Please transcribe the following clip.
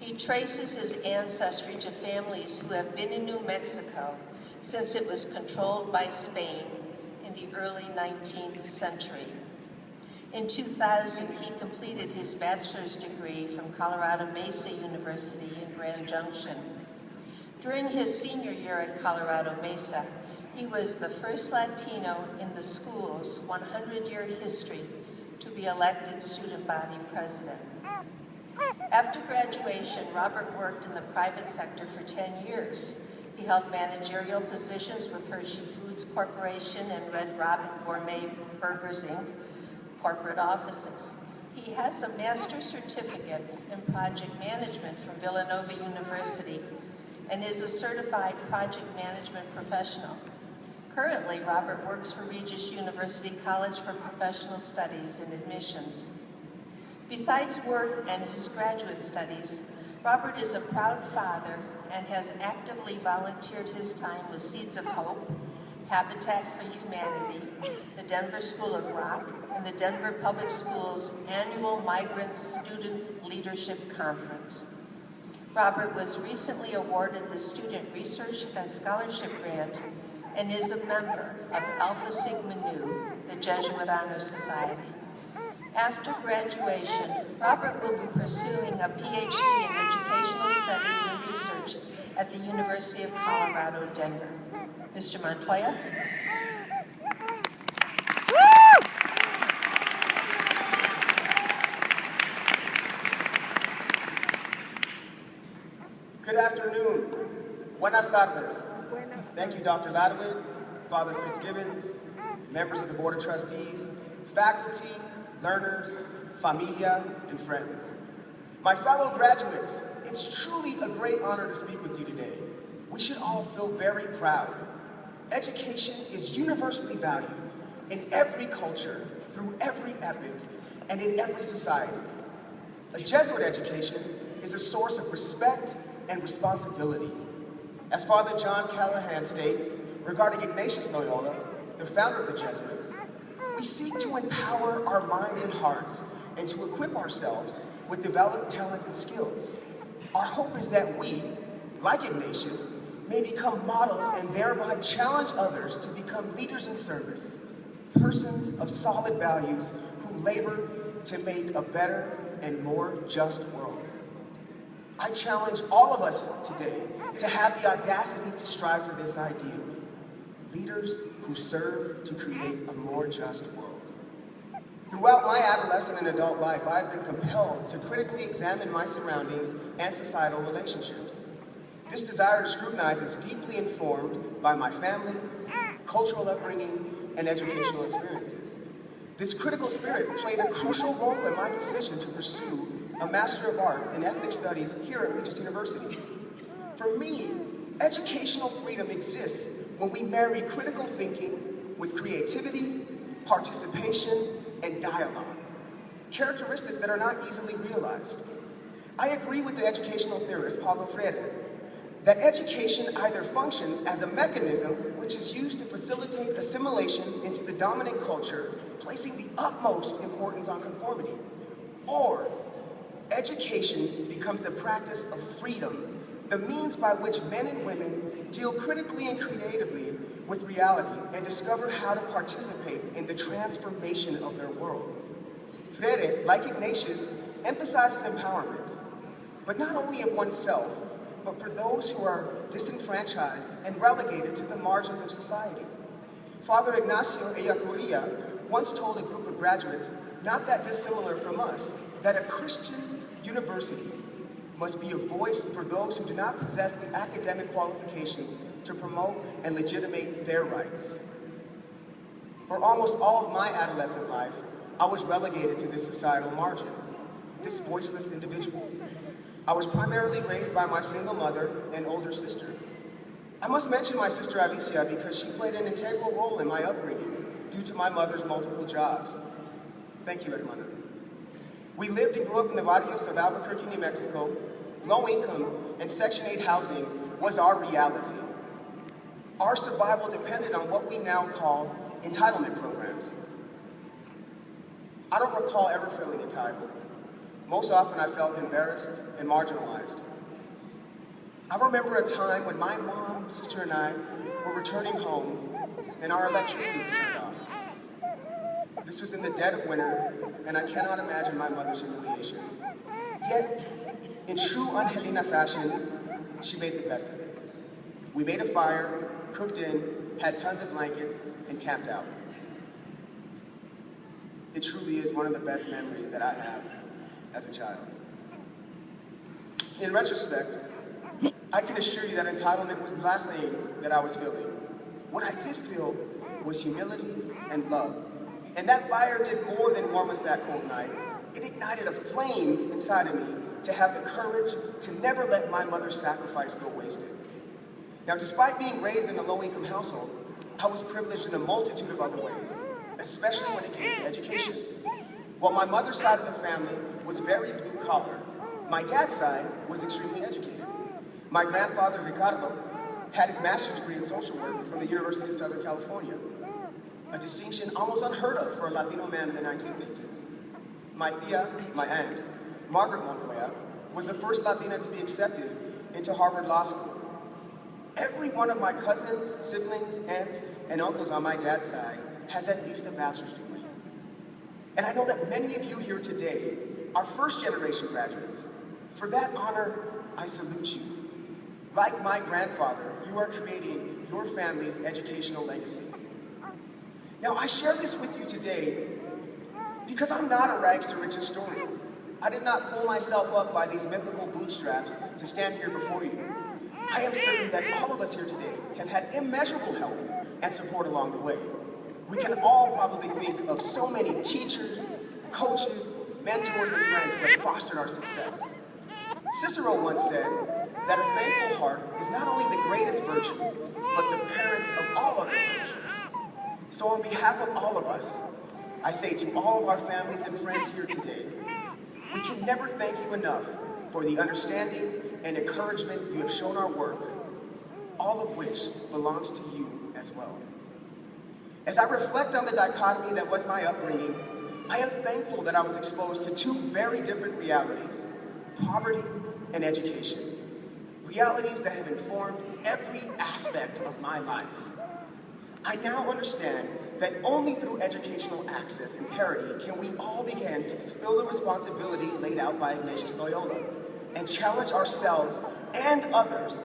He traces his ancestry to families who have been in New Mexico since it was controlled by Spain in the early 19th century. In 2000, he completed his bachelor's degree from Colorado Mesa University in Grand Junction. During his senior year at Colorado Mesa, he was the first Latino in the school's 100-year history to be elected student body president. After graduation, Robert worked in the private sector for 10 years. He held managerial positions with Hershey Foods Corporation and Red Robin Gourmet Burgers, Inc. corporate offices. He has a master's certificate in project management from Villanova University and is a certified project management professional. Currently, Robert works for Regis University College for Professional Studies and Admissions. Besides work and his graduate studies, Robert is a proud father and has actively volunteered his time with Seeds of Hope, Habitat for Humanity, the Denver School of Rock, and the Denver Public Schools' annual Migrant Student Leadership Conference. Robert was recently awarded the Student Research and Scholarship Grant and is a member of Alpha Sigma Nu, the Jesuit Honor Society. After graduation, Robert will be pursuing a PhD in Educational Studies and Research at the University of Colorado, Denver. Mr. Montoya? Good afternoon. Buenas tardes. Thank you, Dr. Ladowit, Father Fitzgibbons, members of the Board of Trustees, faculty, learners, familia, and friends. My fellow graduates, it's truly a great honor to speak with you today. We should all feel very proud. Education is universally valued in every culture, through every epoch, and in every society. A Jesuit education is a source of respect and responsibility. As Father John Callahan states regarding Ignatius Loyola, the founder of the Jesuits, we seek to empower our minds and hearts and to equip ourselves with developed talent and skills. Our hope is that we, like Ignatius, may become models and thereby challenge others to become leaders in service, persons of solid values who labor to make a better and more just world. I challenge all of us today to have the audacity to strive for this ideal. Leaders who serve to create a more just world. Throughout my adolescent and adult life, I have been compelled to critically examine my surroundings and societal relationships. This desire to scrutinize is deeply informed by my family, cultural upbringing, and educational experiences. This critical spirit played a crucial role in my decision to pursue a Master of Arts in Ethnic Studies here at Regis University. For me, educational freedom exists when we marry critical thinking with creativity, participation, and dialogue, characteristics that are not easily realized. I agree with the educational theorist Paulo Freire that education either functions as a mechanism which is used to facilitate assimilation into the dominant culture, placing the utmost importance on conformity, or education becomes the practice of freedom, the means by which men and women deal critically and creatively with reality and discover how to participate in the transformation of their world. Freire, like Ignatius, emphasizes empowerment, but not only of oneself, but for those who are disenfranchised and relegated to the margins of society. Father Ignacio Ellacuria once told a group of graduates, not that dissimilar from us, that a Christian university must be a voice for those who do not possess the academic qualifications to promote and legitimate their rights. For almost all of my adolescent life, I was relegated to this societal margin, this voiceless individual. I was primarily raised by my single mother and older sister. I must mention my sister Alicia because she played an integral role in my upbringing due to my mother's multiple jobs. Thank you, hermana. We lived and grew up in the barrios of Albuquerque, New Mexico. Low income and Section 8 housing was our reality. Our survival depended on what we now call entitlement programs. I don't recall ever feeling entitled. Most often I felt embarrassed and marginalized. I remember a time when my mom, sister, and I were returning home and our electricity was turned off. This was in the dead of winter, and I cannot imagine my mother's humiliation. Yet, in true Angelina fashion, she made the best of it. We made a fire, cooked in, had tons of blankets, and camped out. It truly is one of the best memories that I have as a child. In retrospect, I can assure you that entitlement was the last thing that I was feeling. What I did feel was humility and love. And that fire did more than warm us that cold night. It ignited a flame inside of me to have the courage to never let my mother's sacrifice go wasted. Now, despite being raised in a low-income household, I was privileged in a multitude of other ways, especially when it came to education. While my mother's side of the family was very blue-collar, my dad's side was extremely educated. My grandfather, Ricardo, had his master's degree in social work from the University of Southern California, a distinction almost unheard of for a Latino man in the 1950s. My tia, my aunt, Margaret Montoya, was the first Latina to be accepted into Harvard Law School. Every one of my cousins, siblings, aunts, and uncles on my dad's side has at least a bachelor's degree. And I know that many of you here today are first-generation graduates. For that honor, I salute you. Like my grandfather, you are creating your family's educational legacy. Now, I share this with you today because I'm not a rags to riches story. I did not pull myself up by these mythical bootstraps to stand here before you. I am certain that all of us here today have had immeasurable help and support along the way. We can all probably think of so many teachers, coaches, mentors, and friends who have fostered our success. Cicero once said that a thankful heart is not only the greatest virtue, but the parent of all other virtues. So on behalf of all of us, I say to all of our families and friends here today, we can never thank you enough for the understanding and encouragement you have shown our work, all of which belongs to you as well. As I reflect on the dichotomy that was my upbringing, I am thankful that I was exposed to two very different realities, poverty and education. Realities that have informed every aspect of my life. I now understand that only through educational access and parity can we all begin to fulfill the responsibility laid out by Ignatius Loyola and challenge ourselves and others